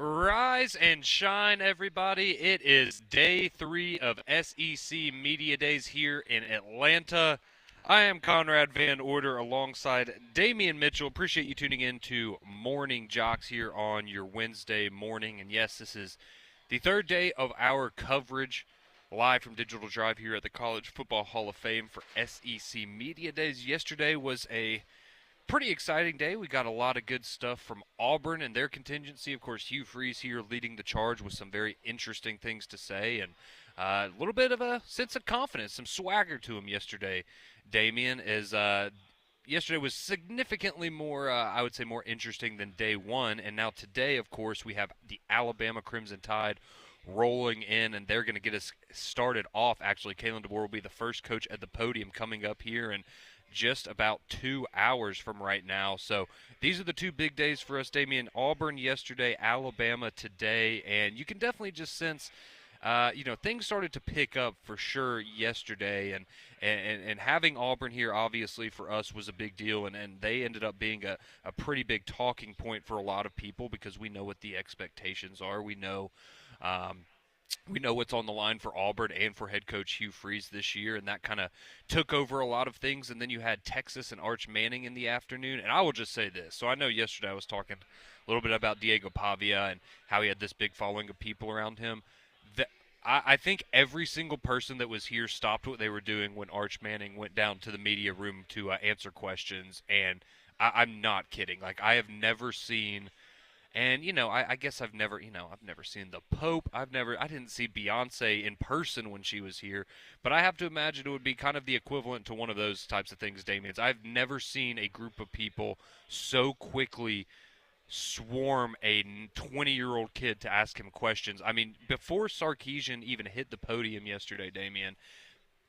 Rise and shine, everybody. It is day 3 of SEC Media Days here in Atlanta. I am Conrad Van Order alongside Damian Mitchell. Appreciate you tuning in to Morning Jox here on your Wednesday morning. And yes, this is the third day of our coverage live from Digital Drive here at the College Football Hall of Fame for SEC Media Days. Yesterday was a pretty exciting day. We got a lot of good stuff from Auburn and their contingency. Of course, Hugh Freeze here leading the charge with some very interesting things to say and a little bit of a sense of confidence, some swagger to him yesterday. Damian is yesterday was significantly more, I would say, more interesting than day one. And now today, of course, we have the Alabama Crimson Tide rolling in, and they're going to get us started off. Actually, Kalen DeBoer will be the first coach at the podium coming up here, and just about 2 hours from right now. So these are the two big days for us, Damian. Auburn yesterday, Alabama today, and you can definitely just sense, things started to pick up for sure yesterday, and having Auburn here obviously for us was a big deal, and they ended up being a pretty big talking point for a lot of people because we know what the expectations are. We know what's on the line for Auburn and for head coach Hugh Freeze this year, and that kind of took over a lot of things. And then you had Texas and Arch Manning in the afternoon. And I will just say this. So I know yesterday I was talking a little bit about Diego Pavia and how he had this big following of people around him. I think every single person that was here stopped what they were doing when Arch Manning went down to the media room to answer questions. And I'm not kidding. Like, I have never seen – and I guess I've never seen the Pope. I didn't see Beyonce in person when she was here, but I have to imagine it would be kind of the equivalent to one of those types of things, Damien. I've never seen a group of people so quickly swarm a 20-year-old kid to ask him questions. I mean, before Sarkisian even hit the podium yesterday, Damien,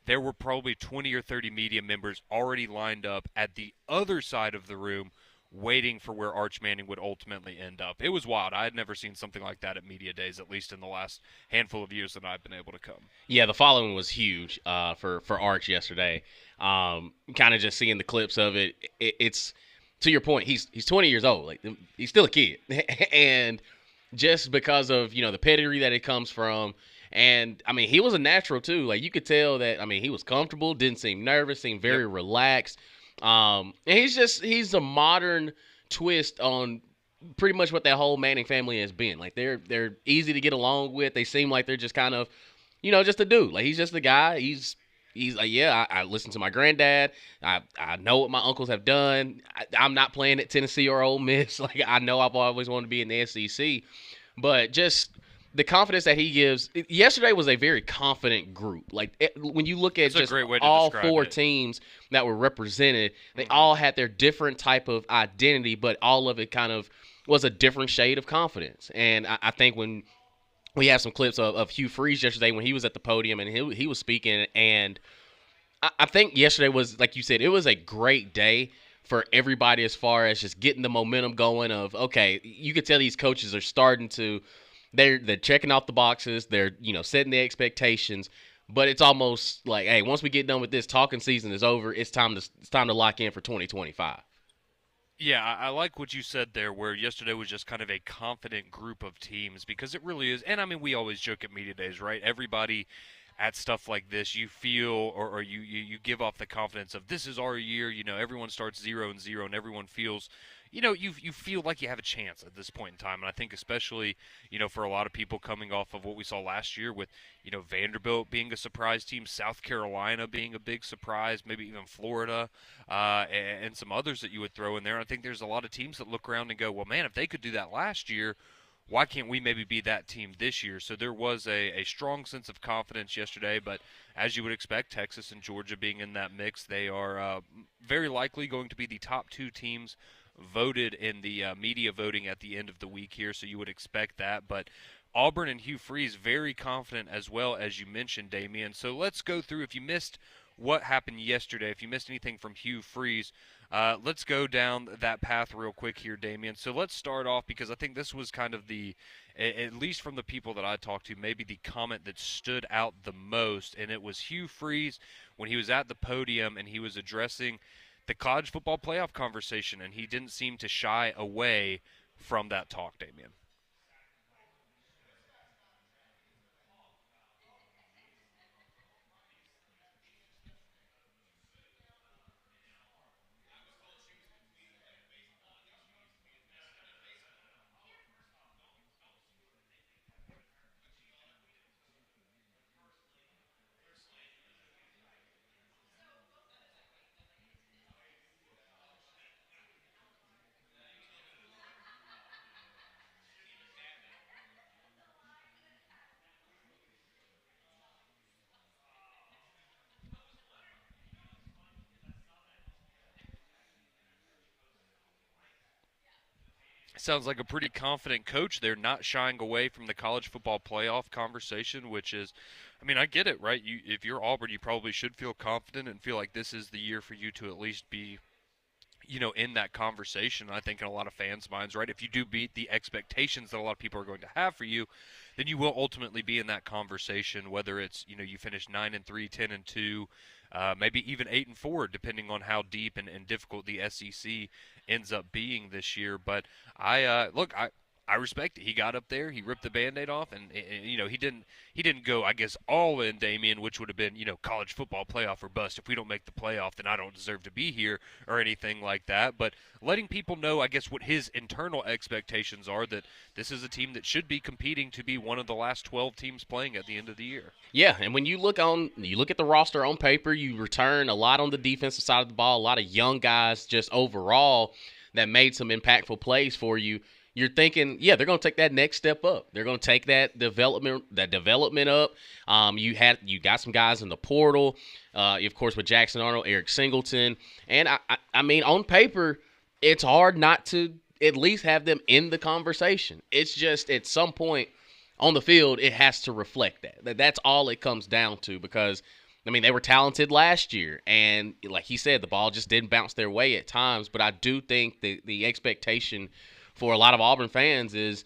there were probably 20 or 30 media members already lined up at the other side of the room waiting for where Arch Manning would ultimately end up. It was wild. I had never seen something like that at media days, at least in the last handful of years that I've been able to come. Yeah, the following was huge for Arch yesterday. Kind of just seeing the clips of it, it's to your point. He's 20 years old. Like, he's still a kid, and just because of the pedigree that it comes from. And I mean, he was a natural too. Like, you could tell that. I mean, he was comfortable, didn't seem nervous, seemed very relaxed. And he's a modern twist on pretty much what that whole Manning family has been. Like, they're easy to get along with. They seem like they're just kind of, just a dude. Like, he's just the guy. He's like, yeah, I listen to my granddad. I know what my uncles have done. I'm not playing at Tennessee or Ole Miss. Like, I know I've always wanted to be in the SEC, but just the confidence that he gives. Yesterday was a very confident group. Like, when you look at just all four teams that were represented, they all had their different type of identity, but all of it kind of was a different shade of confidence. And I think when we have some clips of Hugh Freeze yesterday when he was at the podium and he was speaking, and I think yesterday was, like you said, it was a great day for everybody as far as just getting the momentum going of, okay, you could tell these coaches are starting to – they're checking off the boxes. They're, setting the expectations. But it's almost like, hey, once we get done with this, talking season is over. It's time to lock in for 2025. Yeah, I like what you said there, where yesterday was just kind of a confident group of teams, because it really is. And I mean, we always joke at media days, right? Everybody at stuff like this, you feel or you give off the confidence of, this is our year. Everyone starts 0-0, and everyone feels, you feel like you have a chance at this point in time. And I think especially, for a lot of people coming off of what we saw last year with, Vanderbilt being a surprise team, South Carolina being a big surprise, maybe even Florida, and some others that you would throw in there. I think there's a lot of teams that look around and go, well, man, if they could do that last year, why can't we maybe be that team this year? So there was a strong sense of confidence yesterday, but as you would expect, Texas and Georgia being in that mix, they are very likely going to be the top two teams voted in the media voting at the end of the week here, so you would expect that. But Auburn and Hugh Freeze very confident as well, as you mentioned, Damian. So let's go through, if you missed what happened yesterday, if you missed anything from Hugh Freeze, let's go down that path real quick here, Damian. So let's start off, because I think this was kind of at least from the people that I talked to, maybe the comment that stood out the most, and it was Hugh Freeze when he was at the podium and he was addressing the college football playoff conversation, and he didn't seem to shy away from that talk, Damian. Sounds like a pretty confident coach. They're not shying away from the college football playoff conversation, which is, I mean, I get it, right? If you're Auburn, you probably should feel confident and feel like this is the year for you to at least be, in that conversation. I think in a lot of fans' minds, right? If you do beat the expectations that a lot of people are going to have for you, then you will ultimately be in that conversation. Whether it's, you finish 9-3, 10-2, maybe even 8-4, depending on how deep and difficult the SEC ends up being this year. But I respect it. He got up there, he ripped the Band-Aid off, and he didn't go, I guess, all in, Damian, which would have been, college football playoff or bust. If we don't make the playoff, then I don't deserve to be here or anything like that. But letting people know, I guess, what his internal expectations are, that this is a team that should be competing to be one of the last 12 teams playing at the end of the year. Yeah, and when you look at the roster on paper, you return a lot on the defensive side of the ball, a lot of young guys just overall that made some impactful plays for you. You're thinking, yeah, they're going to take that next step up. They're going to take that development up. You got some guys in the portal, of course, with Jackson Arnold, Eric Singleton, and I mean, on paper, it's hard not to at least have them in the conversation. It's just at some point on the field, it has to reflect that. That's all it comes down to, because I mean, they were talented last year, and like he said, the ball just didn't bounce their way at times. But I do think the expectation for a lot of Auburn fans is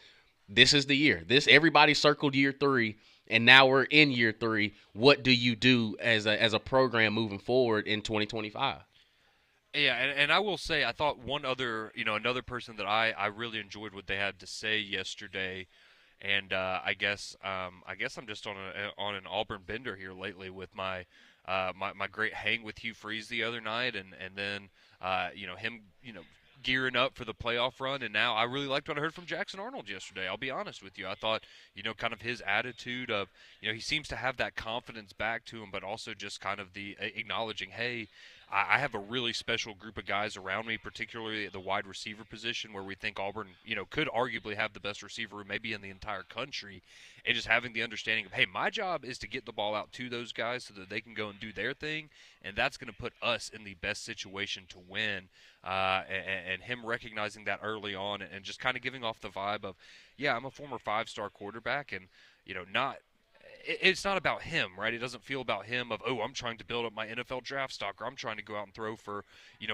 this is the year. Everybody circled year 3, and now we're in year 3. What do you do as a program moving forward in 2025? Yeah, and I will say, I thought another person that I really enjoyed what they had to say yesterday. And I guess I'm just on an Auburn bender here lately with my great hang with Hugh Freeze the other night, and then him gearing up for the playoff run. And now I really liked what I heard from Jackson Arnold yesterday. I'll be honest with you. I thought kind of his attitude of he seems to have that confidence back to him, but also just kind of the acknowledging, hey, I have a really special group of guys around me, particularly at the wide receiver position, where we think Auburn, could arguably have the best receiver room maybe in the entire country, and just having the understanding of, hey, my job is to get the ball out to those guys so that they can go and do their thing, and that's going to put us in the best situation to win. And him recognizing that early on, and just kind of giving off the vibe of, yeah, I'm a former 5-star quarterback, and not. It's not about him, right? It doesn't feel about him of, oh, I'm trying to build up my NFL draft stock, or I'm trying to go out and throw for,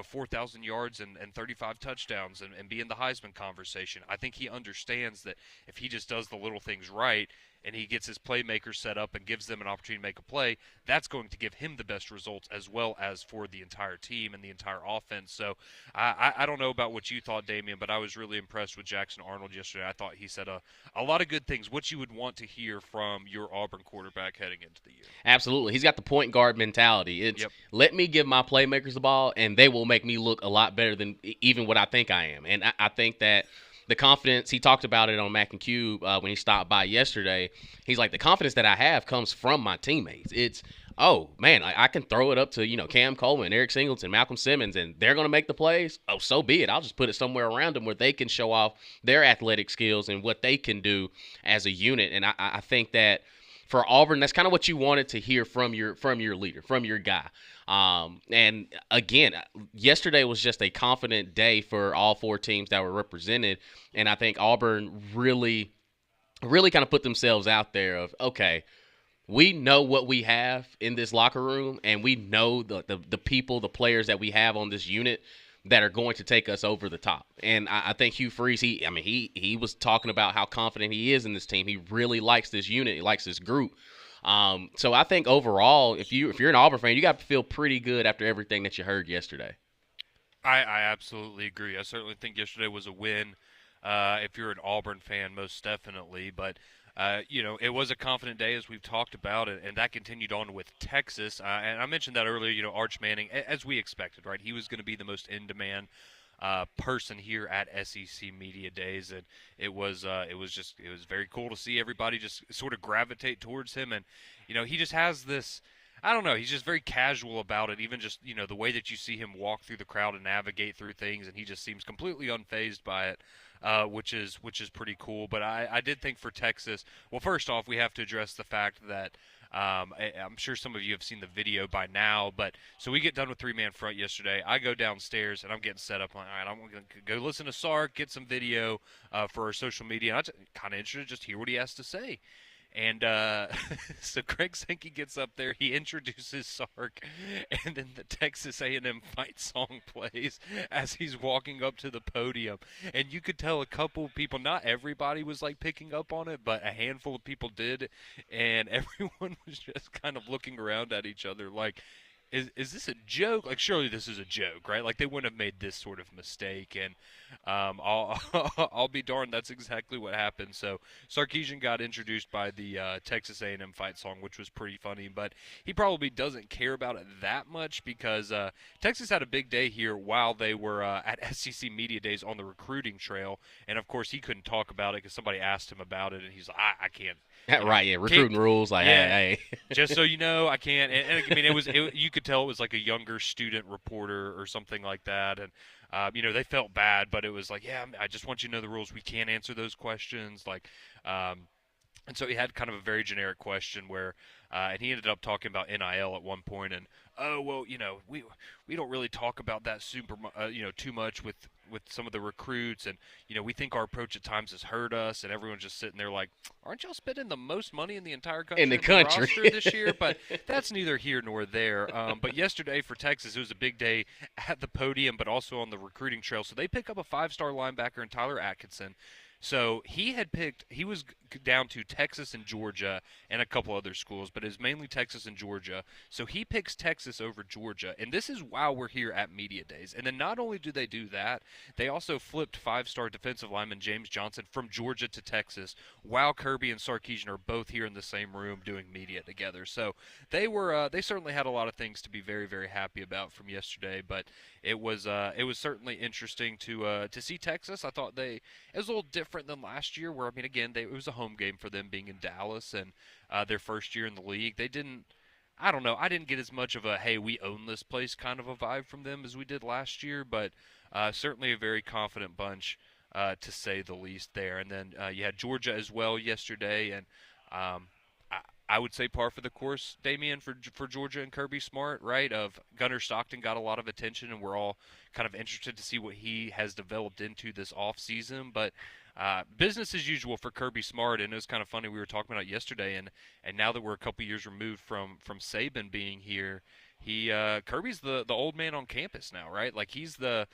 4,000 yards and 35 touchdowns and be in the Heisman conversation. I think he understands that if he just does the little things right and he gets his playmakers set up and gives them an opportunity to make a play, that's going to give him the best results as well as for the entire team and the entire offense. So I don't know about what you thought, Damian, but I was really impressed with Jackson Arnold yesterday. I thought he said a lot of good things, what you would want to hear from your Auburn quarterback heading into the year. Absolutely. He's got the point guard mentality. It's Let me give my playmakers the ball, and they will make me look a lot better than even what I think I am. And I think that the confidence, he talked about it on Mac and Cube when he stopped by yesterday. He's like, the confidence that I have comes from my teammates. It's, oh, man, I can throw it up to, Cam Coleman, Eric Singleton, Malcolm Simmons, and they're going to make the plays. Oh, so be it. I'll just put it somewhere around them where they can show off their athletic skills and what they can do as a unit. And I think that for Auburn, that's kind of what you wanted to hear from your leader, from your guy. And again, yesterday was just a confident day for all 4 teams that were represented. And I think Auburn really kind of put themselves out there of, okay, we know what we have in this locker room, and we know the people, the players that we have on this unit that are going to take us over the top. And I think Hugh Freeze, he was talking about how confident he is in this team. He really likes this unit. He likes this group. So I think overall, if you're an Auburn fan, you got to feel pretty good after everything that you heard yesterday. I absolutely agree. I certainly think yesterday was a win. If you're an Auburn fan, most definitely. But it was a confident day, as we've talked about, and that continued on with Texas. And I mentioned that earlier. Arch Manning, as we expected, right? He was going to be the most in-demand person here at SEC Media Days, and it was very cool to see everybody just sort of gravitate towards him. And he just has this, I don't know, he's just very casual about it. Even just the way that you see him walk through the crowd and navigate through things, and he just seems completely unfazed by it. Which is pretty cool. But I did think for Texas, well, first off, we have to address the fact that I'm sure some of you have seen the video by now, but so we get done with three-man front yesterday. I go downstairs and I'm getting set up. I'm like, all right, I'm going to go listen to Sark, get some video for our social media. And I'm kind of interested to just hear what he has to say. And so Greg Sankey gets up there, he introduces Sark, and then the Texas A&M fight song plays as he's walking up to the podium. And you could tell a couple people, not everybody was like picking up on it, but a handful of people did, and everyone was just kind of looking around at each other like, is this a joke? Like, surely this is a joke, right? Like, they wouldn't have made this sort of mistake, and I'll I'll be darned, that's exactly what happened. So Sarkisian got introduced by the Texas A&M fight song, which was pretty funny, but he probably doesn't care about it that much because Texas had a big day here while they were at SEC Media Days on the recruiting trail, and of course he couldn't talk about it because somebody asked him about it, and he's like, I can't. Right, yeah, recruiting rules, like, yeah, hey. just so you know, I can't. And I mean, you could tell it was like a younger student reporter or something like that, and they felt bad, but it was like, yeah, I just want you to know the rules. We can't answer those questions, like, and so he had kind of a very generic question where, and he ended up talking about NIL at one point, and oh well, we don't really talk about that too much with some of the recruits, and we think our approach at times has hurt us, and everyone's just sitting there like, aren't y'all spending the most money in the entire country In the on country. roster this year? But that's neither here nor there. But yesterday for Texas, it was a big day at the podium, but also on the recruiting trail. So they pick up a 5-star linebacker in Tyler Atkinson. So he was down to Texas and Georgia and a couple other schools, but it's mainly Texas and Georgia. So he picks Texas over Georgia, and this is while we're here at Media Days. And then not only do they do that, they also flipped 5-star defensive lineman James Johnson from Georgia to Texas, while Kirby and Sarkisian are both here in the same room doing media together. So they certainly had a lot of things to be very, very happy about from yesterday, but it was certainly interesting to see Texas. I thought it was a little different than last year, where I mean, again, it was a home game for them being in Dallas and their first year in the league. They didn't. I don't know. I didn't get as much of a "hey, we own this place" kind of a vibe from them as we did last year, but certainly a very confident bunch, to say the least there. And then you had Georgia as well yesterday, and I would say par for the course, Damian, for Georgia and Kirby Smart, right? Of Gunnar Stockton got a lot of attention, and we're all kind of interested to see what he has developed into this offseason. But business as usual for Kirby Smart, and it was kind of funny. We were talking about it yesterday, and now that we're a couple years removed from Saban being here, Kirby's the old man on campus now, right? Like he's the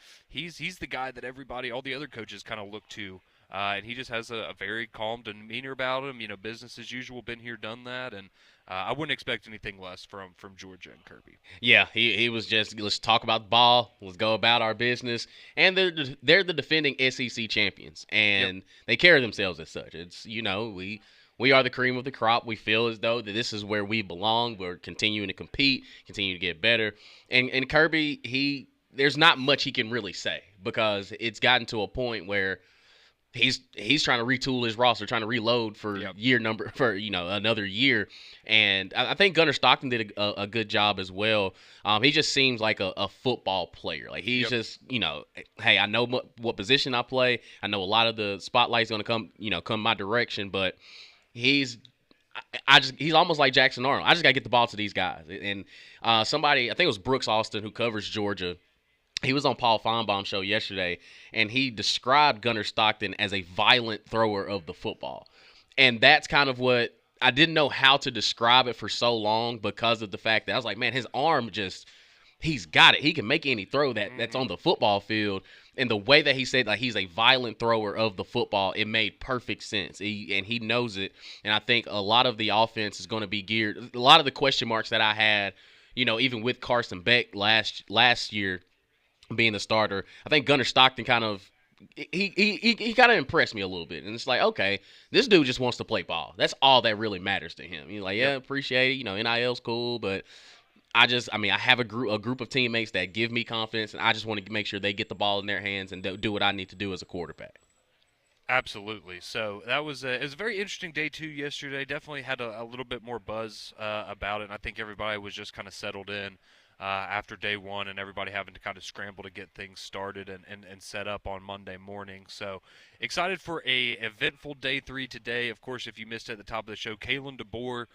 guy that all the other coaches kind of look to. And he just has a very calm demeanor about him. Business as usual, been here, done that, and I wouldn't expect anything less from Georgia and Kirby. Yeah, he was just, let's talk about the ball, let's go about our business, and they're the defending SEC champions, and they carry themselves as such. It's we are the cream of the crop. We feel as though that this is where we belong. We're continuing to compete, continue to get better, and Kirby, there's not much he can really say because it's gotten to a point where he's trying to retool his roster, trying to reload for another year, and I think Gunnar Stockton did a good job as well. He just seems like a football player. Like he's just hey, I know what position I play. I know a lot of the spotlight's going to come my direction, but he's almost like Jackson Arnold. I just got to get the ball to these guys. And somebody, I think it was Brooks Austin, who covers Georgia. He was on Paul Feinbaum's show yesterday, and he described Gunnar Stockton as a violent thrower of the football. And that's kind of what I didn't know how to describe it for so long because of the fact that I was like, man, his arm he's got it. He can make any throw that's on the football field. And the way that he said like he's a violent thrower of the football, it made perfect sense. He knows it. And I think a lot of the offense is going to be geared. A lot of the question marks that I had, even with Carson Beck last year, being the starter, I think Gunnar Stockton kind of impressed me a little bit, and it's like, okay, this dude just wants to play ball. That's all that really matters to him. He's like, appreciate it, NIL's cool, but I have a group of teammates that give me confidence, and I just want to make sure they get the ball in their hands and do what I need to do as a quarterback. Absolutely. So that was it was a very interesting day too yesterday. Definitely had a little bit more buzz about it, and I think everybody was just kind of settled in after day one, and everybody having to kind of scramble to get things started and set up on Monday morning. So excited for a eventful day 3 today. Of course, if you missed it at the top of the show, Kalen DeBoer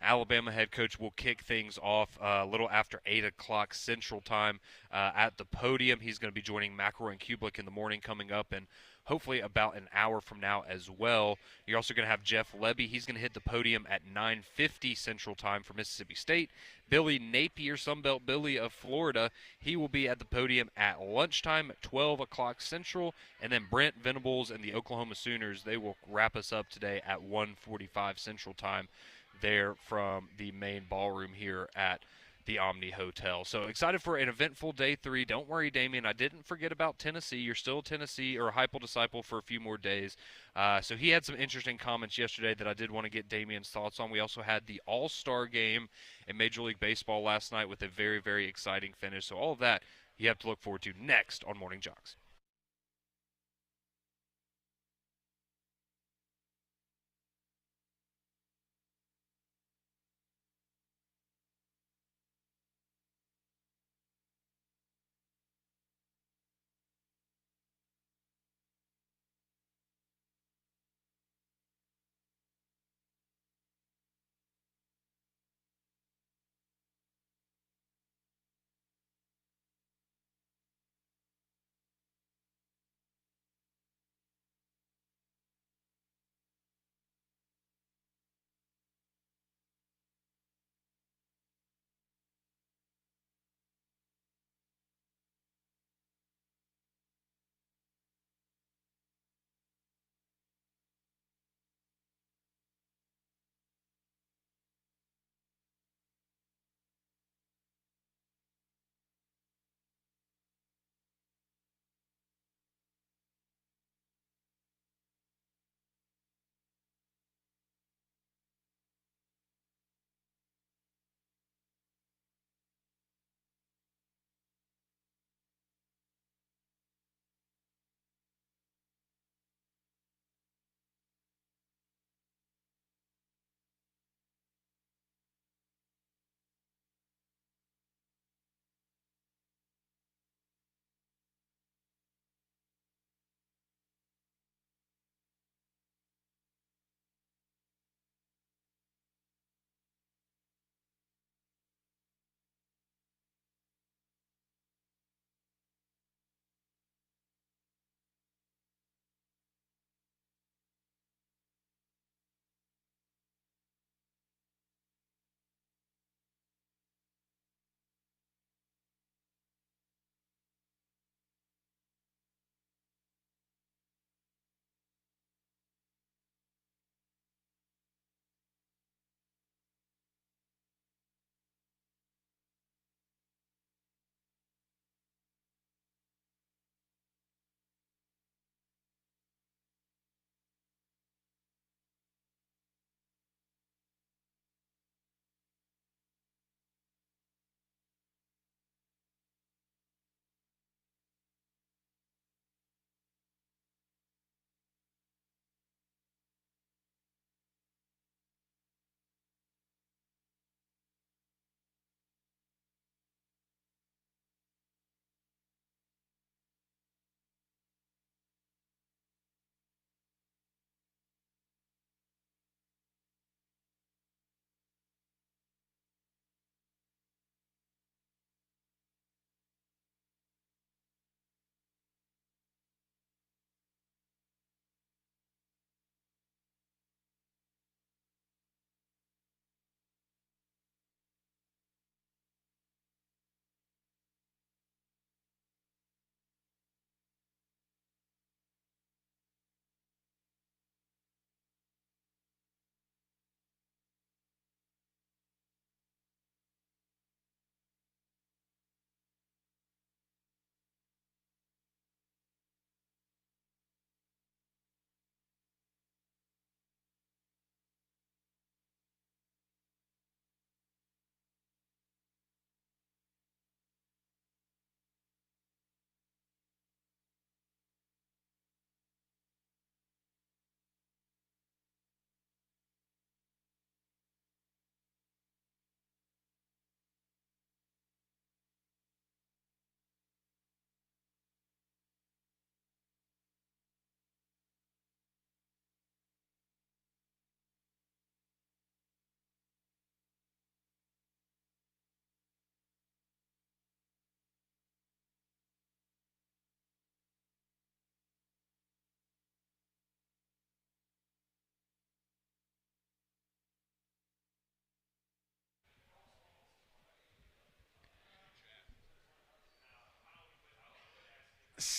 Alabama head coach will kick things off a little after 8 o'clock Central Time at the podium. He's going to be joining McElroy and Kublik in the morning coming up, and hopefully about an hour from now as well. You're also going to have Jeff Lebby. He's going to hit the podium at 9:50 Central Time for Mississippi State. Billy Napier, Sunbelt Billy of Florida, he will be at the podium at lunchtime at 12 o'clock Central. And then Brent Venables and the Oklahoma Sooners, they will wrap us up today at 1:45 Central Time there from the main ballroom here at the Omni Hotel. So excited for an eventful day 3. Don't worry, Damien. I didn't forget about Tennessee. You're still Tennessee or a Heupel disciple for a few more days. So he had some interesting comments yesterday that I did want to get Damien's thoughts on. We also had the All-Star game in Major League Baseball last night with a very, very exciting finish. So all of that you have to look forward to next on Morning Jox.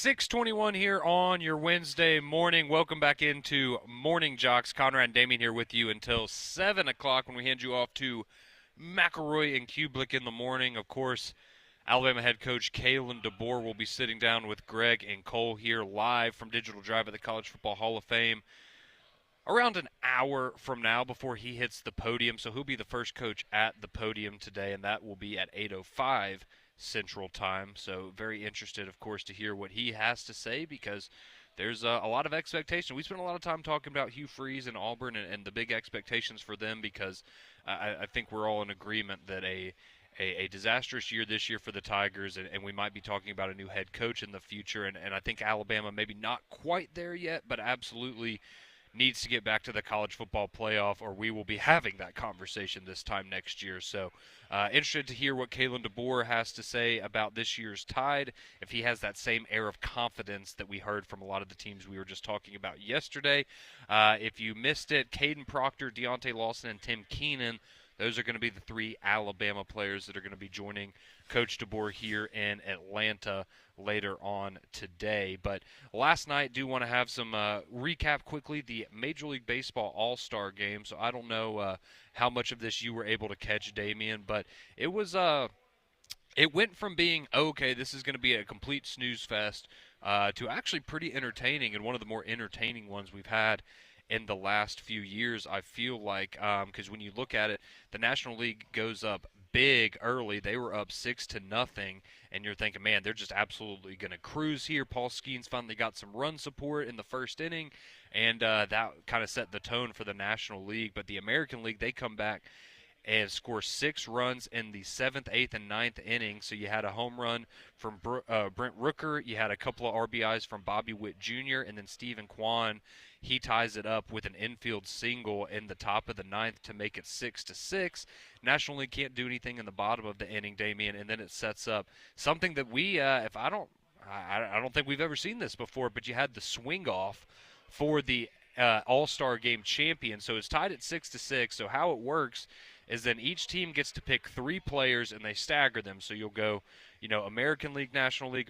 6:21 here on your Wednesday morning. Welcome back into Morning Jox. Conrad and Damien here with you until 7 o'clock when we hand you off to McElroy and Kublick in the morning. Of course, Alabama head coach Kalen DeBoer will be sitting down with Greg and Cole here live from Digital Drive at the College Football Hall of Fame around an hour from now before he hits the podium. So he'll be the first coach at the podium today, and that will be at 8:05 Central Time. So very interested, of course, to hear what he has to say because there's a lot of expectation. We spent a lot of time talking about Hugh Freeze and Auburn and the big expectations for them because I think we're all in agreement that a disastrous year this year for the Tigers, and we might be talking about a new head coach in the future. And I think Alabama maybe not quite there yet, but absolutely needs to get back to the college football playoff, or we will be having that conversation this time next year. So interested to hear what Kalen DeBoer has to say about this year's Tide, if he has that same air of confidence that we heard from a lot of the teams we were just talking about yesterday. If you missed it, Caden Proctor, Deontay Lawson, and Tim Keenan, those are going to be the three Alabama players that are going to be joining Coach DeBoer here in Atlanta later on today. But last night, do want to have some recap quickly the Major League Baseball All-Star Game. So I don't know how much of this you were able to catch, Damien, but it was it went from being, okay, this is going to be a complete snooze fest to actually pretty entertaining, and one of the more entertaining ones we've had in the last few years, I feel like, because when you look at it, the National League goes up big early. They were up 6-0, and you're thinking, man, they're just absolutely going to cruise here. Paul Skeens finally got some run support in the first inning, and that kind of set the tone for the National League. But the American League, they come back and score 6 runs in the 7th, 8th, and 9th innings. So you had a home run from Brent Rooker. You had a couple of RBIs from Bobby Witt Jr., and then Stephen Kwan, he ties it up with an infield single in the top of the 9th to make it 6-6. National League can't do anything in the bottom of the inning, Damien, and then it sets up something that we, I don't think we've ever seen this before, but you had the swing off for the All-Star Game champion. So it's tied at 6-6. So how it works is then each team gets to pick 3 players and they stagger them. So you'll go, American League, National League,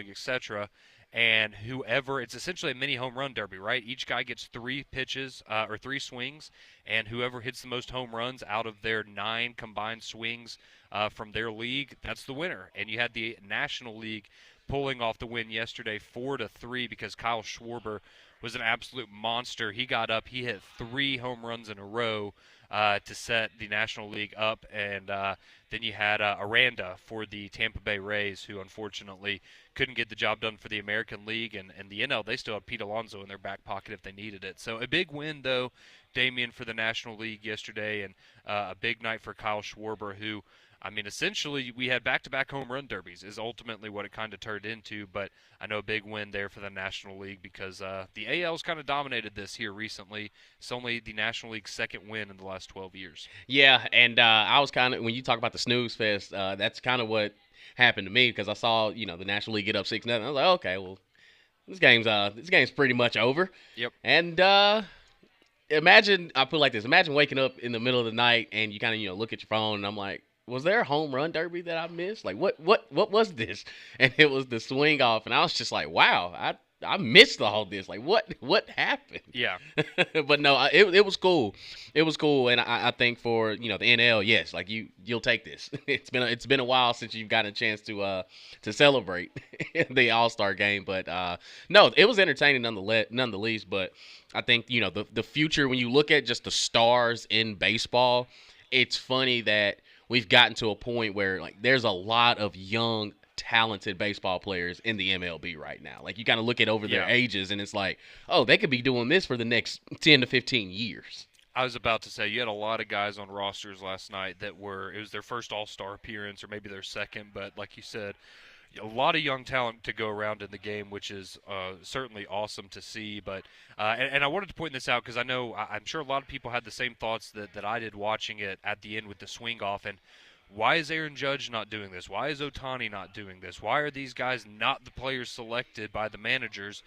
etc. And whoever, it's essentially a mini home run derby, right? Each guy gets 3 pitches or 3 swings, and whoever hits the most home runs out of their 9 combined swings from their league, that's the winner. And you had the National League pulling off the win yesterday 4-3 because Kyle Schwarber was an absolute monster. He got up, he hit 3 home runs in a row to set the National League up, and then you had Aranda for the Tampa Bay Rays, who unfortunately couldn't get the job done for the American League, and the NL, they still had Pete Alonso in their back pocket if they needed it. So a big win, though, Damien, for the National League yesterday, and a big night for Kyle Schwarber, who, essentially we had back-to-back home run derbies is ultimately what it kind of turned into, but I know a big win there for the National League because the AL's kind of dominated this here recently. It's only the National League's second win in the last 12 years. Yeah, and I was kind of, when you talk about the snooze fest, that's kind of what happened to me because I saw, the National League get up 6-0. I was like, okay, well, this game's pretty much over. Yep. And imagine, I put it like this, imagine waking up in the middle of the night and you kind of, look at your phone and I'm like, was there a home run derby that I missed? Like, what was this? And it was the swing off, and I was just like, wow, I missed all this. Like, what happened? Yeah. But no, it was cool. It was cool, and I think for the NL, yes, like you'll take this. It's been a while since you've gotten a chance to celebrate the All-Star game, but no, it was entertaining nonetheless. But I think the future, when you look at just the stars in baseball, it's funny that we've gotten to a point where like there's a lot of young, talented baseball players in the MLB right now. Like you kind of look at over their ages and it's like, oh, they could be doing this for the next 10 to 15 years. I was about to say, you had a lot of guys on rosters last night that it was their first All-Star appearance or maybe their second, but like you said, a lot of young talent to go around in the game, which is certainly awesome to see. But and I wanted to point this out because I'm sure a lot of people had the same thoughts that I did watching it at the end with the swing off. And why is Aaron Judge not doing this? Why is Ohtani not doing this? Why are these guys not the players selected by the managers?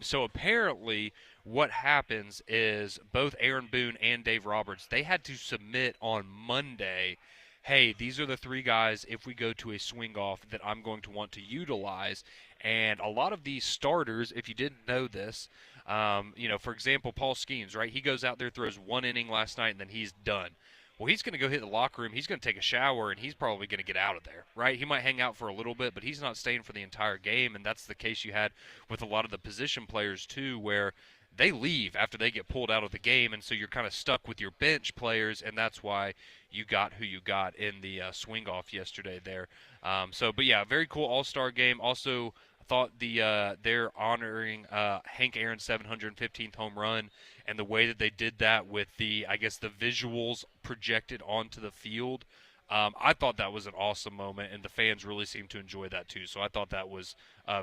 So apparently what happens is both Aaron Boone and Dave Roberts, they had to submit on Monday, hey, these are the 3 guys, if we go to a swing off, that I'm going to want to utilize. And a lot of these starters, if you didn't know this, for example, Paul Skeens, right? He goes out there, throws one inning last night, and then he's done. Well, he's going to go hit the locker room. He's going to take a shower, and he's probably going to get out of there, right? He might hang out for a little bit, but he's not staying for the entire game. And that's the case you had with a lot of the position players, too, where they leave after they get pulled out of the game. And so you're kind of stuck with your bench players, and that's why you got who you got in the swing off yesterday there. But yeah, very cool All-Star game. Also, thought they're honoring Hank Aaron's 715th home run, and the way that they did that with the visuals projected onto the field. I thought that was an awesome moment, and the fans really seemed to enjoy that too. So I thought that was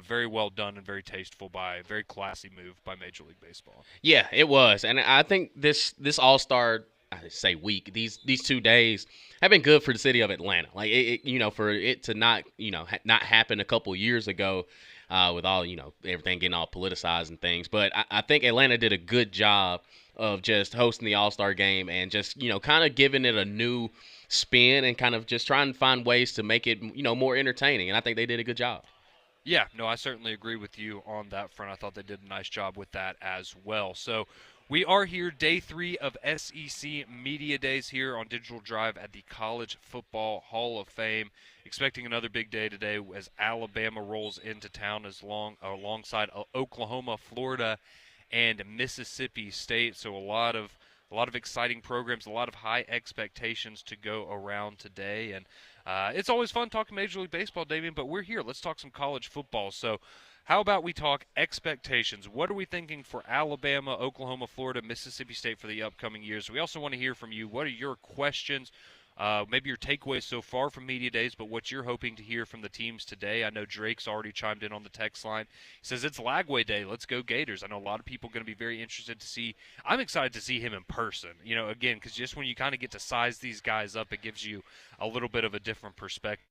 very well done and very tasteful a very classy move by Major League Baseball. Yeah, it was, and I think this All Star, I say week, these 2 days have been good for the city of Atlanta. Like for it to not not happen a couple years ago, with all everything getting all politicized and things. But I think Atlanta did a good job of just hosting the All Star game and just kind of giving it a new spin and kind of just trying to find ways to make it more entertaining. And I think they did a good job. Yeah, no, I certainly agree with you on that front. I thought they did a nice job with that as well. So we are here, day 3 of SEC Media Days here on Digital Drive at the College Football Hall of Fame. Expecting another big day today as Alabama rolls into town alongside Oklahoma, Florida, and Mississippi State. So a lot of exciting programs, a lot of high expectations to go around today, and it's always fun talking Major League Baseball, Damian, but we're here. Let's talk some college football. So how about we talk expectations? What are we thinking for Alabama, Oklahoma, Florida, Mississippi State for the upcoming years? We also want to hear from you. What are your questions? Maybe your takeaways so far from Media Days, but what you're hoping to hear from the teams today. I know Drake's already chimed in on the text line. He says it's Lagway Day. Let's go Gators. I know a lot of people are going to be very interested to see. I'm excited to see him in person, again, because just when you kind of get to size these guys up, it gives you a little bit of a different perspective.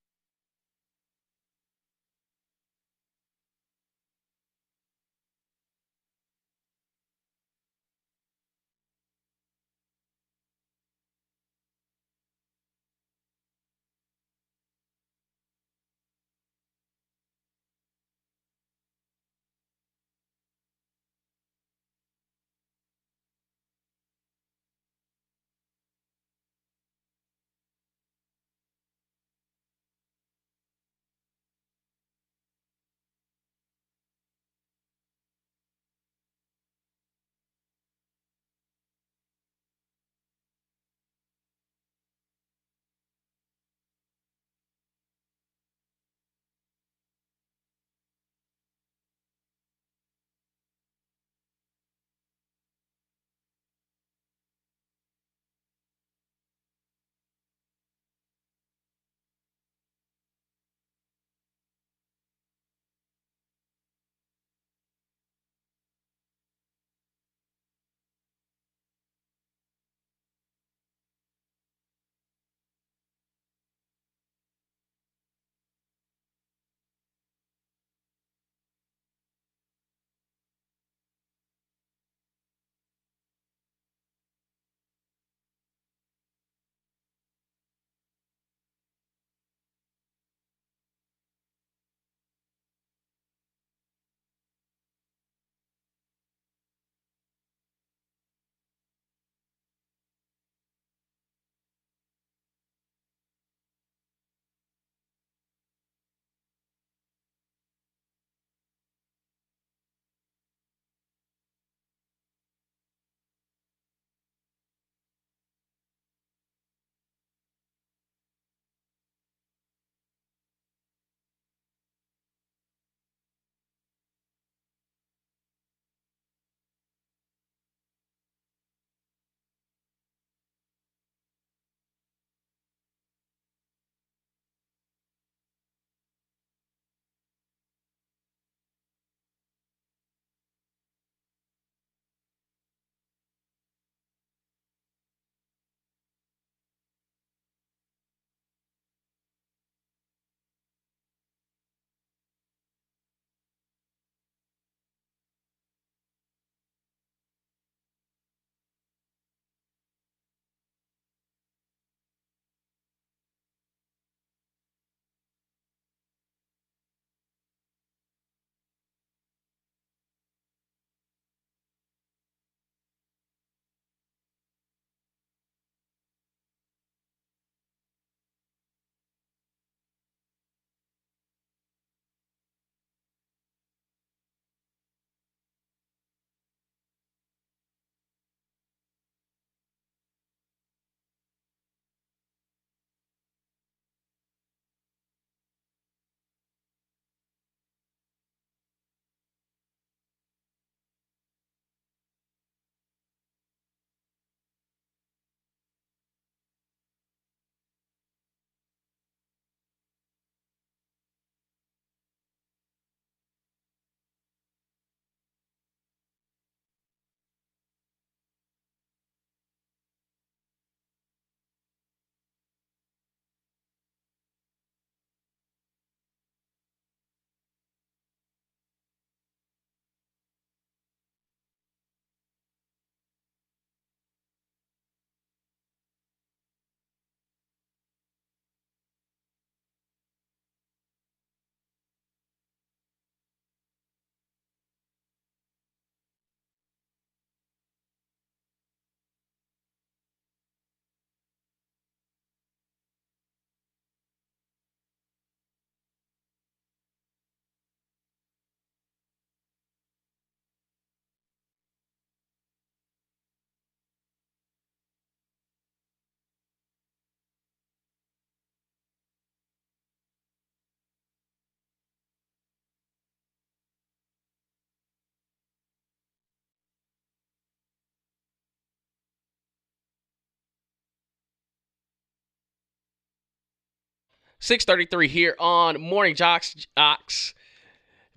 6:33 here on Morning Jox.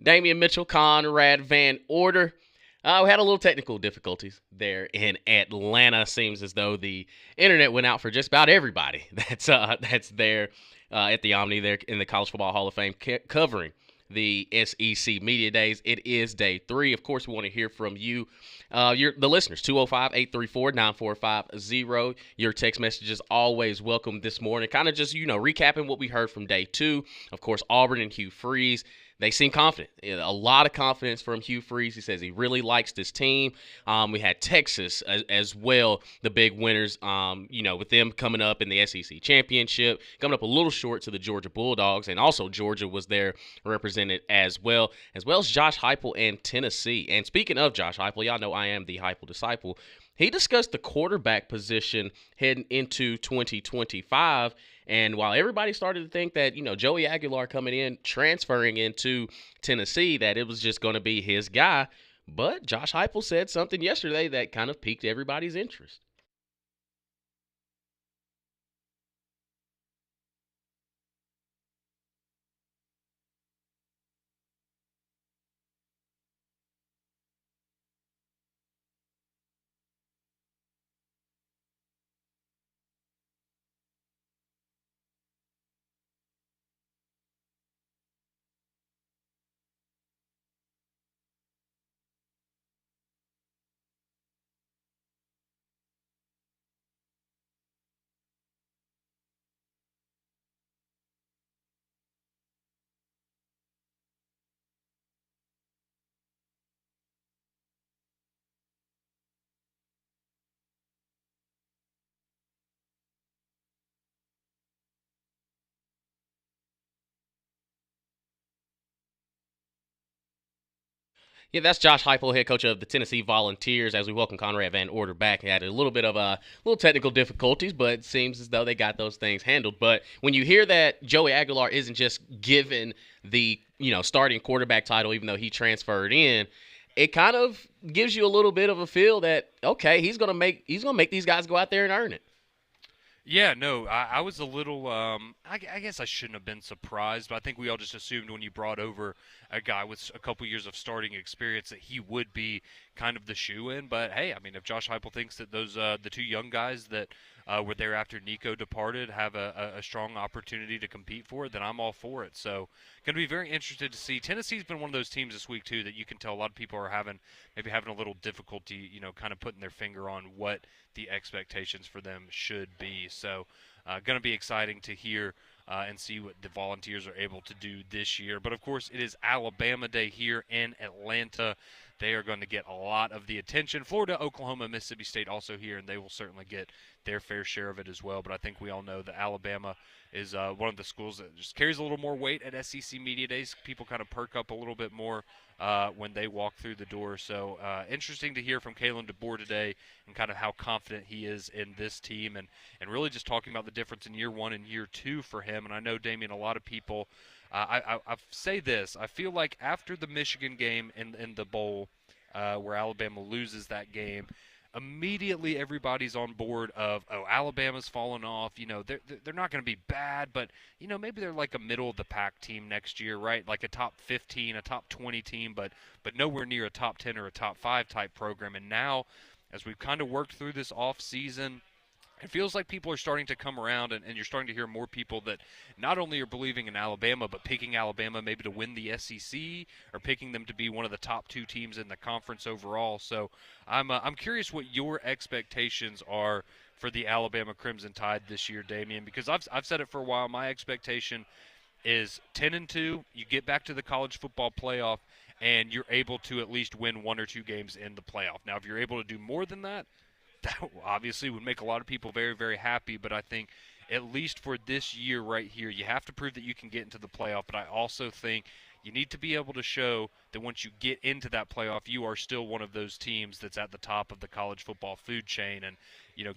Damian Mitchell, Conrad Van Order. We had a little technical difficulties there in Atlanta. Seems as though the internet went out for just about everybody that's there at the Omni there in the College Football Hall of Fame covering the SEC Media Days. It is day 3. Of course, we want to hear from you, the listeners, 205-834-9450. Your text messages always welcome this morning. Kind of just, recapping what we heard from day 2. Of course, Auburn and Hugh Freeze. They seem confident. A lot of confidence from Hugh Freeze. He says he really likes this team. We had Texas as well, the big winners, with them coming up in the SEC championship, coming up a little short to the Georgia Bulldogs, and also Georgia was there represented as well as Josh Heupel and Tennessee. And speaking of Josh Heupel, y'all know I am the Heupel disciple. He discussed the quarterback position heading into 2025. And while everybody started to think that, Joey Aguilar coming in, transferring into Tennessee, that it was just going to be his guy, but Josh Heupel said something yesterday that kind of piqued everybody's interest. Yeah, that's Josh Heupel, head coach of the Tennessee Volunteers. As we welcome Conrad Van Order back, he had a little bit of little technical difficulties, but it seems as though they got those things handled. But when you hear that Joey Aguilar isn't just given the starting quarterback title, even though he transferred in, it kind of gives you a little bit of a feel that okay, he's gonna make these guys go out there and earn it. Yeah, no, I was a little. I guess I shouldn't have been surprised, but I think we all just assumed when you brought over a guy with a couple years of starting experience that he would be kind of the shoe-in. But hey, I mean, if Josh Heupel thinks that those the two young guys that were there after Nico departed have a strong opportunity to compete for it, then I'm all for it. So, going to be very interested to see. Tennessee's been one of those teams this week too that you can tell a lot of people are maybe having a little difficulty, kind of putting their finger on what the expectations for them should be. So, going to be exciting to hear and see what the Volunteers are able to do this year. But of course, it is Alabama Day here in Atlanta. They are going to get a lot of the attention. Florida, Oklahoma, Mississippi State also here, and they will certainly get their fair share of it as well. But I think we all know that Alabama is one of the schools that just carries a little more weight at SEC Media Days. People kind of perk up a little bit more when they walk through the door. So interesting to hear from Kalen DeBoer today and kind of how confident he is in this team and really just talking about the difference in year 1 and year 2 for him. And I know, Damien, a lot of people I say this. I feel like after the Michigan game in the bowl where Alabama loses that game, immediately everybody's on board of, oh, Alabama's fallen off. They're not going to be bad, but maybe they're like a middle of the pack team next year, right? Like a top 15, a top 20 team, but nowhere near a top 10 or a top 5 type program. And now, as we've kind of worked through this off season, it feels like people are starting to come around, and you're starting to hear more people that not only are believing in Alabama, but picking Alabama maybe to win the SEC or picking them to be one of the top 2 teams in the conference overall. So I'm curious what your expectations are for the Alabama Crimson Tide this year, Damian, because I've said it for a while. My expectation is 10-2. You get back to the college football playoff, and you're able to at least win 1 or 2 games in the playoff. Now, if you're able to do more than that, that obviously would make a lot of people very, very happy. But I think at least for this year right here, you have to prove that you can get into the playoff. But I also think you need to be able to show that once you get into that playoff, you are still one of those teams that's at the top of the college football food chain. And,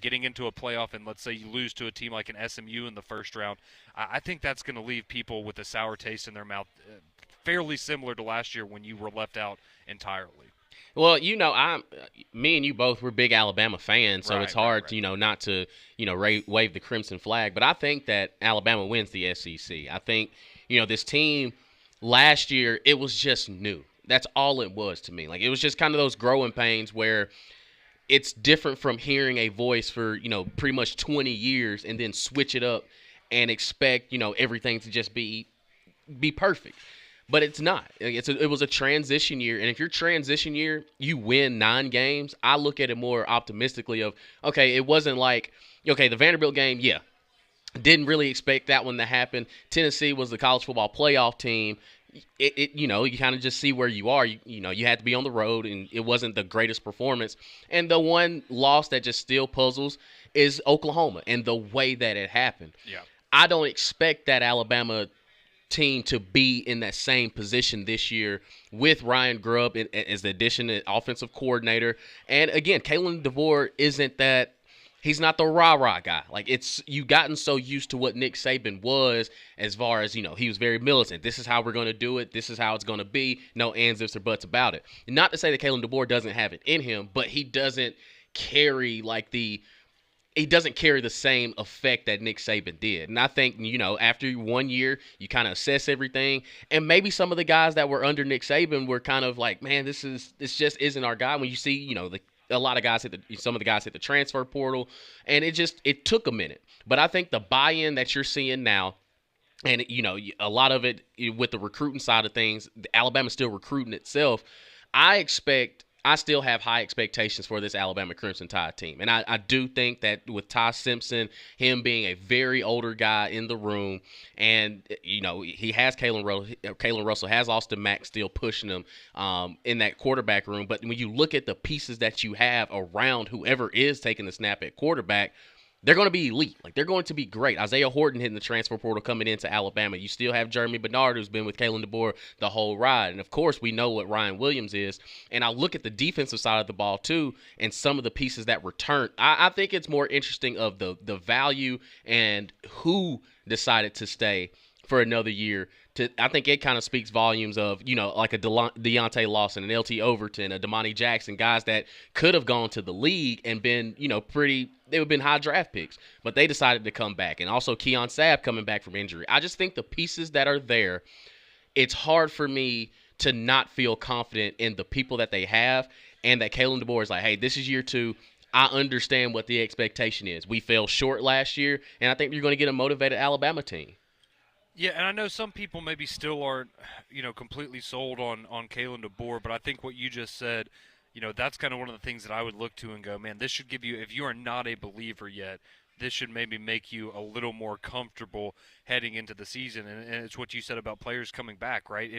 getting into a playoff and let's say you lose to a team like an SMU in the first round, I think that's going to leave people with a sour taste in their mouth, fairly similar to last year when you were left out entirely. Well, me and you both, we're big Alabama fans, so it's Right, right, hard, right. not to, wave the crimson flag. But I think that Alabama wins the SEC. I think, this team last year, it was just new. That's all it was to me. Like, it was just kind of those growing pains where it's different from hearing a voice for, pretty much 20 years and then switch it up and expect, everything to just be perfect. But it's not. It was a transition year, and if your transition year you win 9 games, I look at it more optimistically. Of okay, it wasn't like okay the Vanderbilt game, yeah, didn't really expect that one to happen. Tennessee was the college football playoff team. You kind of just see where you are. You had to be on the road, and it wasn't the greatest performance. And the one loss that just still puzzles is Oklahoma and the way that it happened. Yeah. I don't expect that Alabama team to be in that same position this year with Ryan Grubb as the addition of offensive coordinator. And again, Kalen DeVore isn't that. He's not the rah-rah guy. Like, you've gotten so used to what Nick Saban was as far as, he was very militant. This is how we're going to do it. This is how it's going to be. No ands, ifs, or buts about it. Not to say that Kalen DeBoer doesn't have it in him, but he doesn't carry the same effect that Nick Saban did. And I think, after 1 year, you kind of assess everything. And maybe some of the guys that were under Nick Saban were kind of like, man, this just isn't our guy. When you see, a lot of guys some of the guys hit the transfer portal, and it took a minute. But I think the buy-in that you're seeing now, and a lot of it with the recruiting side of things, Alabama's still recruiting itself. I still have high expectations for this Alabama Crimson Tide team. And I do think that with Ty Simpson, him being a very older guy in the room, and, he has Kalen Russell has Austin Mack still pushing him in that quarterback room. But when you look at the pieces that you have around whoever is taking the snap at quarterback, they're going to be elite. Like, they're going to be great. Isaiah Horton hitting the transfer portal coming into Alabama. You still have Jeremy Bernard, who's been with Kalen DeBoer the whole ride. And, of course, we know what Ryan Williams is. And I look at the defensive side of the ball, too, and some of the pieces that return. I think it's more interesting of the value and who decided to stay for another year. I think it kind of speaks volumes of, like a Deontay Lawson, an LT Overton, a Damani Jackson, guys that could have gone to the league and been, they would have been high draft picks, but they decided to come back. And also Keon Sabb coming back from injury. I just think the pieces that are there, it's hard for me to not feel confident in the people that they have, and that Kalen DeBoer is like, hey, this is year 2. I understand what the expectation is. We fell short last year, and I think you're going to get a motivated Alabama team. Yeah, and I know some people maybe still aren't, completely sold on Kalen DeBoer, but I think what you just said, that's kind of one of the things that I would look to and go, man, this should give you, if you are not a believer yet, this should maybe make you a little more comfortable heading into the season. And it's what you said about players coming back, right?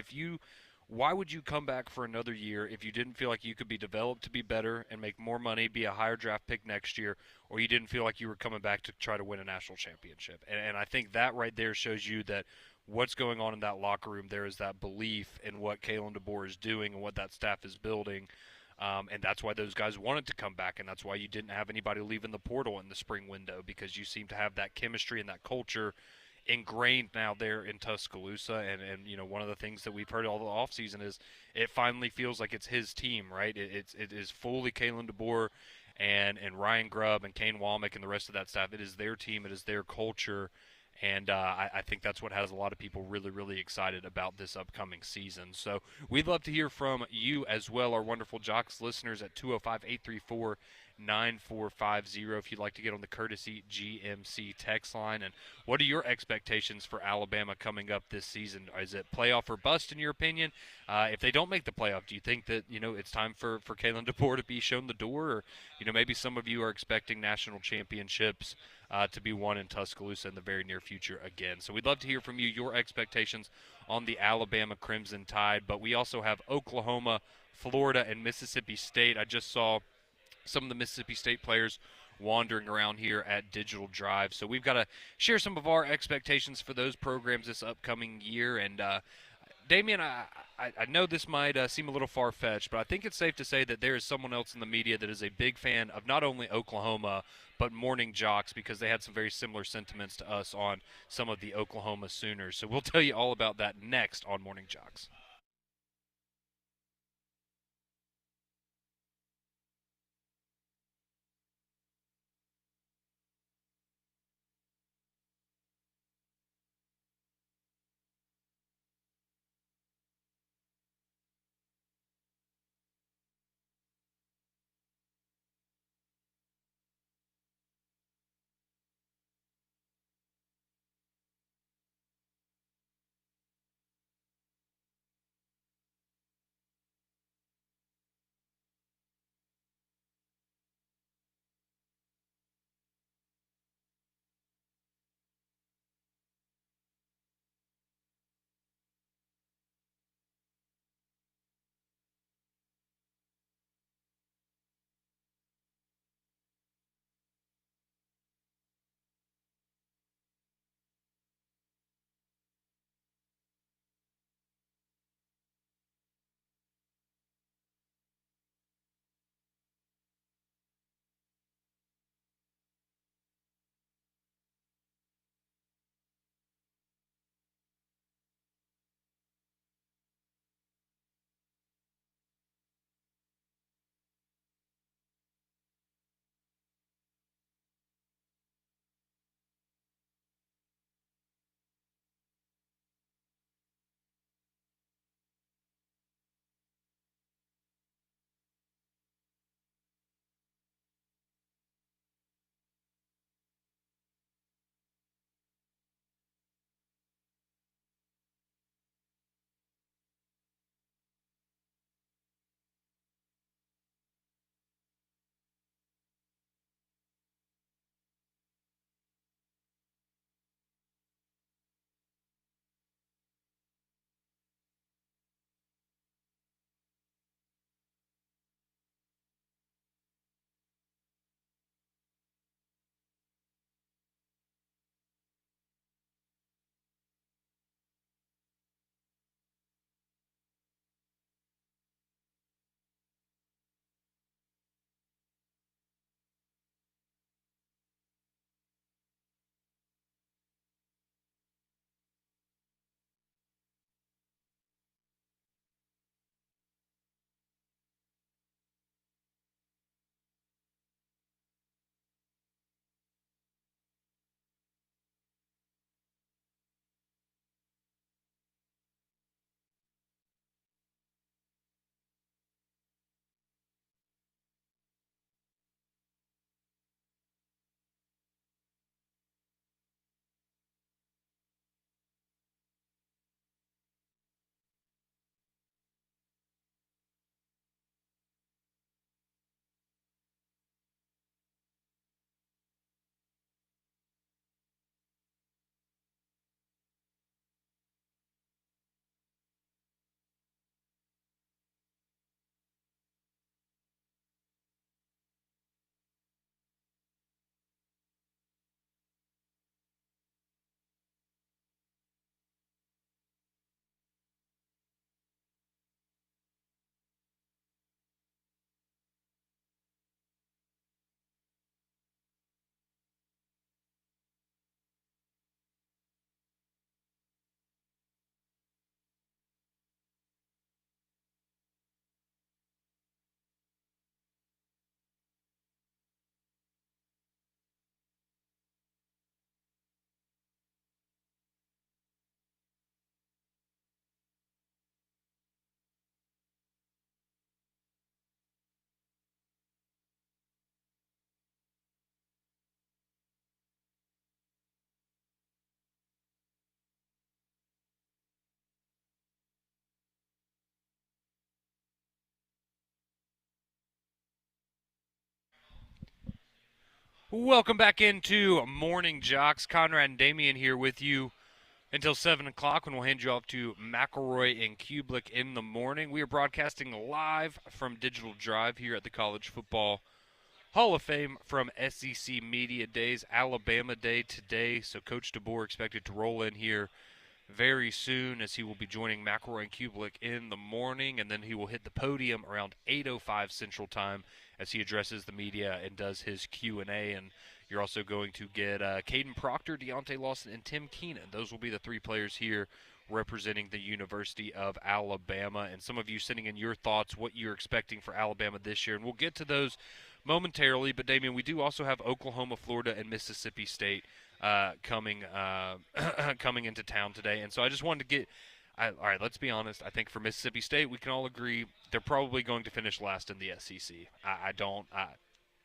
Why would you come back for another year if you didn't feel like you could be developed to be better and make more money, be a higher draft pick next year, or you didn't feel like you were coming back to try to win a national championship? And I think that right there shows you that what's going on in that locker room, there is that belief in what Kalen DeBoer is doing and what that staff is building. And that's why those guys wanted to come back, and that's why you didn't have anybody leaving the portal in the spring window, because you seem to have that chemistry and that culture ingrained now there in Tuscaloosa. And one of the things that we've heard all the offseason is it finally feels like it's his team, right? It is fully Kalen DeBoer and Ryan Grubb and Kane Womack and the rest of that staff. It is their team. It is their culture. And I think that's what has a lot of people really, really excited about this upcoming season. So we'd love to hear from you as well, our wonderful Jox listeners at 205-834-9450 if you'd like to get on the courtesy GMC text line. And what are your expectations for Alabama coming up this season? Is it playoff or bust in your opinion? If they don't make the playoff, do you think that, it's time for Kalen DeBoer to be shown the door? Or, maybe some of you are expecting national championships to be won in Tuscaloosa in the very near future again. So we'd love to hear from you, your expectations on the Alabama Crimson Tide. But we also have Oklahoma, Florida, and Mississippi State. I just saw some of the Mississippi State players wandering around here at Digital Drive. So we've got to share some of our expectations for those programs this upcoming year. And Damian, I know this might seem a little far-fetched, but I think it's safe to say that there is someone else in the media that is a big fan of not only Oklahoma, but Morning Jox, because they had some very similar sentiments to us on some of the Oklahoma Sooners. So we'll tell you all about that next on Morning Jox. Welcome back into Morning Jocks. Conrad and Damian here with you until 7 o'clock when we'll hand you off to McElroy and Kublick in the morning. We are broadcasting live from Digital Drive here at the College Football Hall of Fame from SEC Media Days. Alabama Day today, so Coach DeBoer expected to roll in here very soon as he will be joining McElroy and Kublick in the morning, and then he will hit the podium around 8:05 Central Time as he addresses the media and does his Q&A. And you're also going to get Caden Proctor, Deontay Lawson, and Tim Keenan. Those will be the three players here representing the University of Alabama. And some of you sending in your thoughts, what you're expecting for Alabama this year. And we'll get to those momentarily. But, Damian, we do also have Oklahoma, Florida, and Mississippi State coming coming into town today. And so I just wanted to get all right, let's be honest. I think for Mississippi State, we can all agree they're probably going to finish last in the SEC. I don't.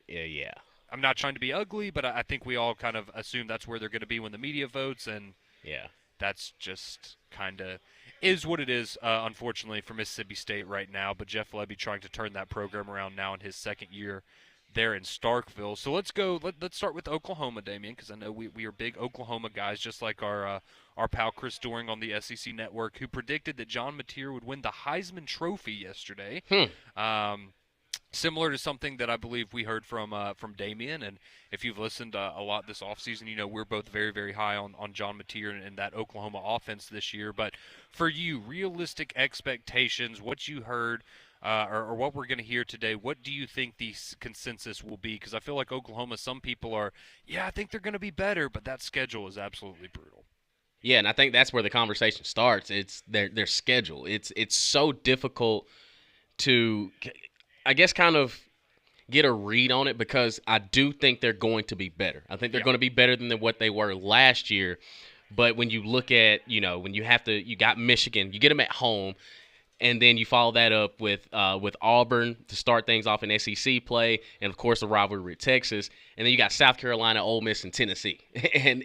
Yeah. I'm not trying to be ugly, but I think we all kind of assume that's where they're going to be when the media votes, and Yeah. that's just kind of is what it is, unfortunately, for Mississippi State right now. But Jeff Lebby trying to turn that program around now in his second year there in Starkville. So let's go. Let's start with Oklahoma, Damien, because I know we are big Oklahoma guys, just like our pal Chris Doring on the SEC Network, who predicted that John Mateer would win the Heisman Trophy yesterday. Similar to something that I believe we heard from Damien, and if you've listened a lot this offseason, you know we're both very, very high on John Mateer and that Oklahoma offense this year. But for you, realistic expectations, what you heard, or what we're going to hear today, what do you think the consensus will be? Because I feel like Oklahoma, some people are, I think they're going to be better, but that schedule is absolutely brutal. Yeah, and I think that's where the conversation starts. It's their schedule. It's so difficult to, I guess, kind of get a read on it, because I do think they're going to be better. I think they're going to be better than what they were last year. But when you look at, when you got Michigan, you get them at home, and then you follow that up with Auburn to start things off in SEC play, and of course the rivalry with Texas, and then you got South Carolina, Ole Miss, and Tennessee. And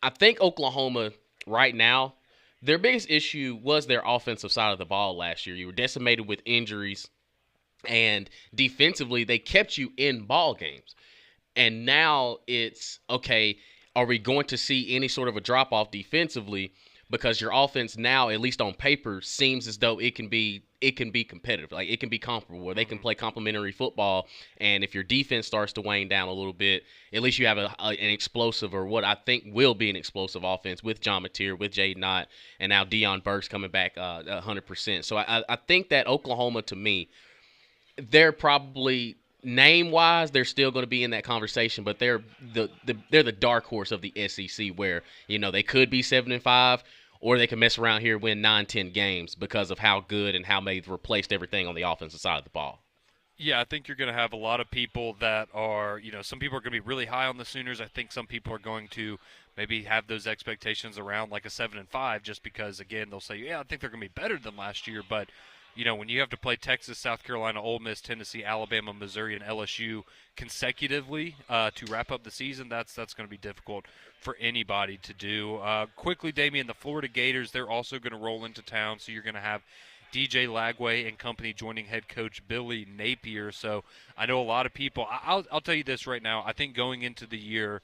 I think Oklahoma right now, their biggest issue was their offensive side of the ball last year. You were decimated with injuries, and defensively they kept you in ball games. And now it's, okay, are we going to see any sort of a drop-off defensively? Because your offense now, at least on paper, seems as though it can be competitive. Like, it can be comparable, where they can play complementary football. And if your defense starts to wane down a little bit, at least you have an explosive, or what I think will be an explosive offense with John Mateer, with Jaden Knott, and now Deion Burks coming back 100%. So I think that Oklahoma, to me, they're probably, name-wise, they're still going to be in that conversation, but they're the dark horse of the SEC, where they could be 7-5, or they can mess around here, win 9-10 games because of how good and how they've replaced everything on the offensive side of the ball. Yeah, I think you're going to have a lot of people that are, some people are going to be really high on the Sooners. I think some people are going to maybe have those expectations around like a 7-5, just because, again, they'll say, I think they're going to be better than last year. But, when you have to play Texas, South Carolina, Ole Miss, Tennessee, Alabama, Missouri, and LSU consecutively to wrap up the season, that's going to be difficult for anybody to do. Quickly, Damian, the Florida Gators, they're also going to roll into town, so you're going to have DJ Lagway and company joining head coach Billy Napier. So I know a lot of people. I'll tell you this right now. I think going into the year,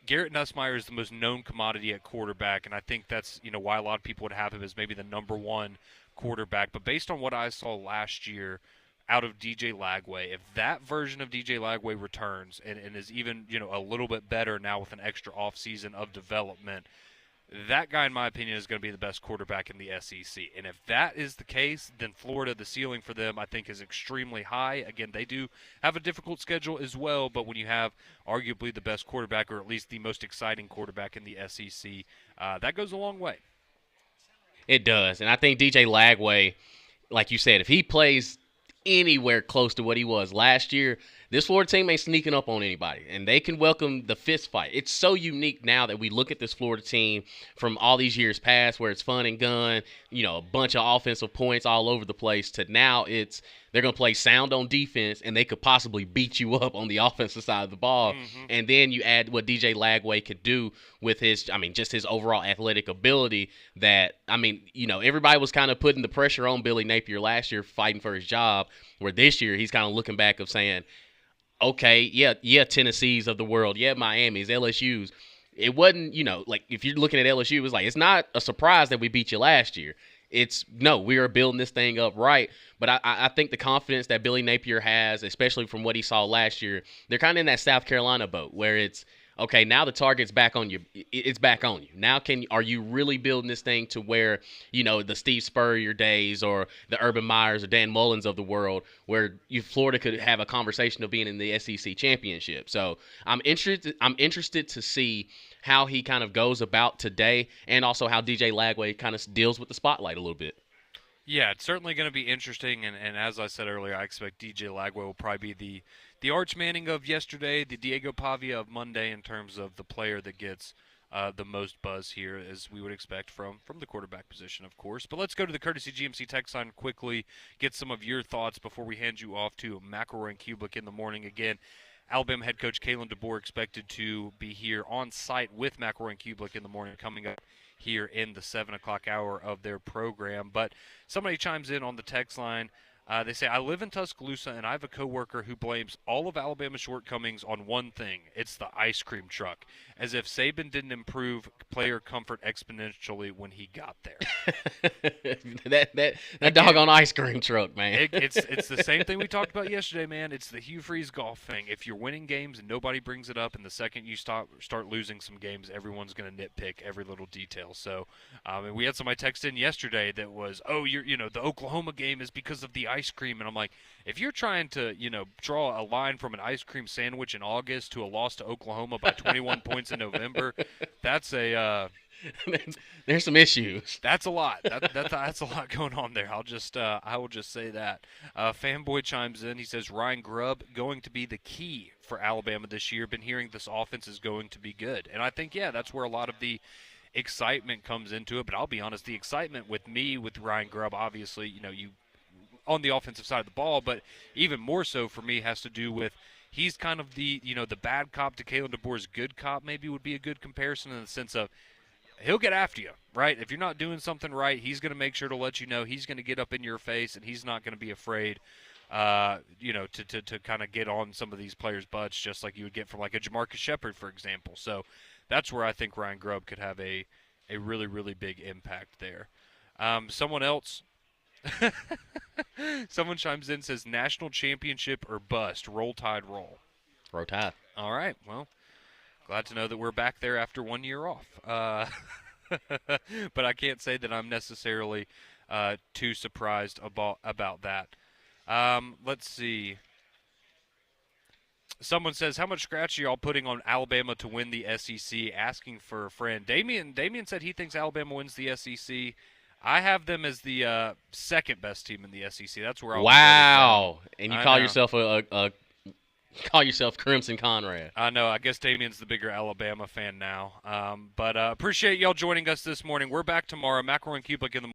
Garrett Nussmeier is the most known commodity at quarterback, and I think that's why a lot of people would have him as maybe the number one quarterback. But based on what I saw last year out of DJ Lagway, if that version of DJ Lagway returns and is even a little bit better now with an extra offseason of development, that guy, in my opinion, is going to be the best quarterback in the SEC. And if that is the case, then Florida, the ceiling for them, I think, is extremely high. Again, they do have a difficult schedule as well, but when you have arguably the best quarterback, or at least the most exciting quarterback in the SEC, that goes a long way. It does. And I think DJ Lagway, like you said, if he plays anywhere close to what he was last year, this Florida team ain't sneaking up on anybody, and they can welcome the fist fight. It's so unique now that we look at this Florida team from all these years past, where it's fun and gun, a bunch of offensive points all over the place, to now they're going to play sound on defense, and they could possibly beat you up on the offensive side of the ball. Mm-hmm. And then you add what DJ Lagway could do with just his overall athletic ability, that, everybody was kind of putting the pressure on Billy Napier last year, fighting for his job, where this year he's kind of looking back of saying, okay, yeah, Tennessee's of the world, yeah, Miami's, LSU's. It wasn't, like if you're looking at LSU, it's like it's not a surprise that we beat you last year. It's no, we are building this thing up right. But I think the confidence that Billy Napier has, especially from what he saw last year, they're kind of in that South Carolina boat where it's okay. Now the target's back on you. It's back on you. Now are you really building this thing to where the Steve Spurrier days or the Urban Meyers or Dan Mullins of the world, where Florida could have a conversation of being in the SEC championship. So I'm interested to see how he kind of goes about today, and also how DJ Lagway kind of deals with the spotlight a little bit. Yeah, it's certainly going to be interesting, and as I said earlier, I expect DJ Lagway will probably be the Arch Manning of yesterday, the Diego Pavia of Monday in terms of the player that gets the most buzz here, as we would expect from the quarterback position, of course. But let's go to the Courtesy GMC text line quickly, get some of your thoughts before we hand you off to McElroy and Kublik in the morning again. Alabama head coach Kalen DeBoer expected to be here on site with McElroy and Kublik in the morning, coming up here in the 7 o'clock hour of their program. But somebody chimes in on the text line. They say, I live in Tuscaloosa, and I have a coworker who blames all of Alabama's shortcomings on one thing. It's the ice cream truck, as if Saban didn't improve player comfort exponentially when he got there. that doggone ice cream truck, man. It's the same thing we talked about yesterday, man. It's the Hugh Freeze golf thing. If you're winning games and nobody brings it up, and the second you start losing some games, everyone's going to nitpick every little detail. So, and we had somebody text in yesterday that was, the Oklahoma game is because of the ice cream, and I'm like, if you're trying to draw a line from an ice cream sandwich in August to a loss to Oklahoma by 21 points in November, that's a there's some issues. That's a lot. That's a lot going on there. I will just say that. Fanboy chimes in. He says Ryan Grubb going to be the key for Alabama this year. Been hearing this offense is going to be good, and I think that's where a lot of the excitement comes into it. But I'll be honest, the excitement with Ryan Grubb, obviously, you on the offensive side of the ball, but even more so for me has to do with he's kind of the the bad cop to Kalen DeBoer's good cop. Maybe would be a good comparison in the sense of he'll get after you, right? If you're not doing something right, he's going to make sure to let you know. He's going to get up in your face, and he's not going to be afraid, to kind of get on some of these players' butts, just like you would get from like a Jamarcus Shepard, for example. So that's where I think Ryan Grubb could have a really, really big impact there. Someone else. Someone chimes in, says national championship or bust. Roll Tide, roll. Roll Tide. All right. Well, glad to know that we're back there after 1 year off. But I can't say that I'm necessarily too surprised about that. Let's see. Someone says, how much scratch are y'all putting on Alabama to win the SEC? Asking for a friend. Damien said he thinks Alabama wins the SEC. I have them as the second best team in the SEC. That's where I'll wow. And you call yourself call yourself Crimson Conrad. I know. I guess Damien's the bigger Alabama fan now. But appreciate y'all joining us this morning. We're back tomorrow. McElroy and Kublik in the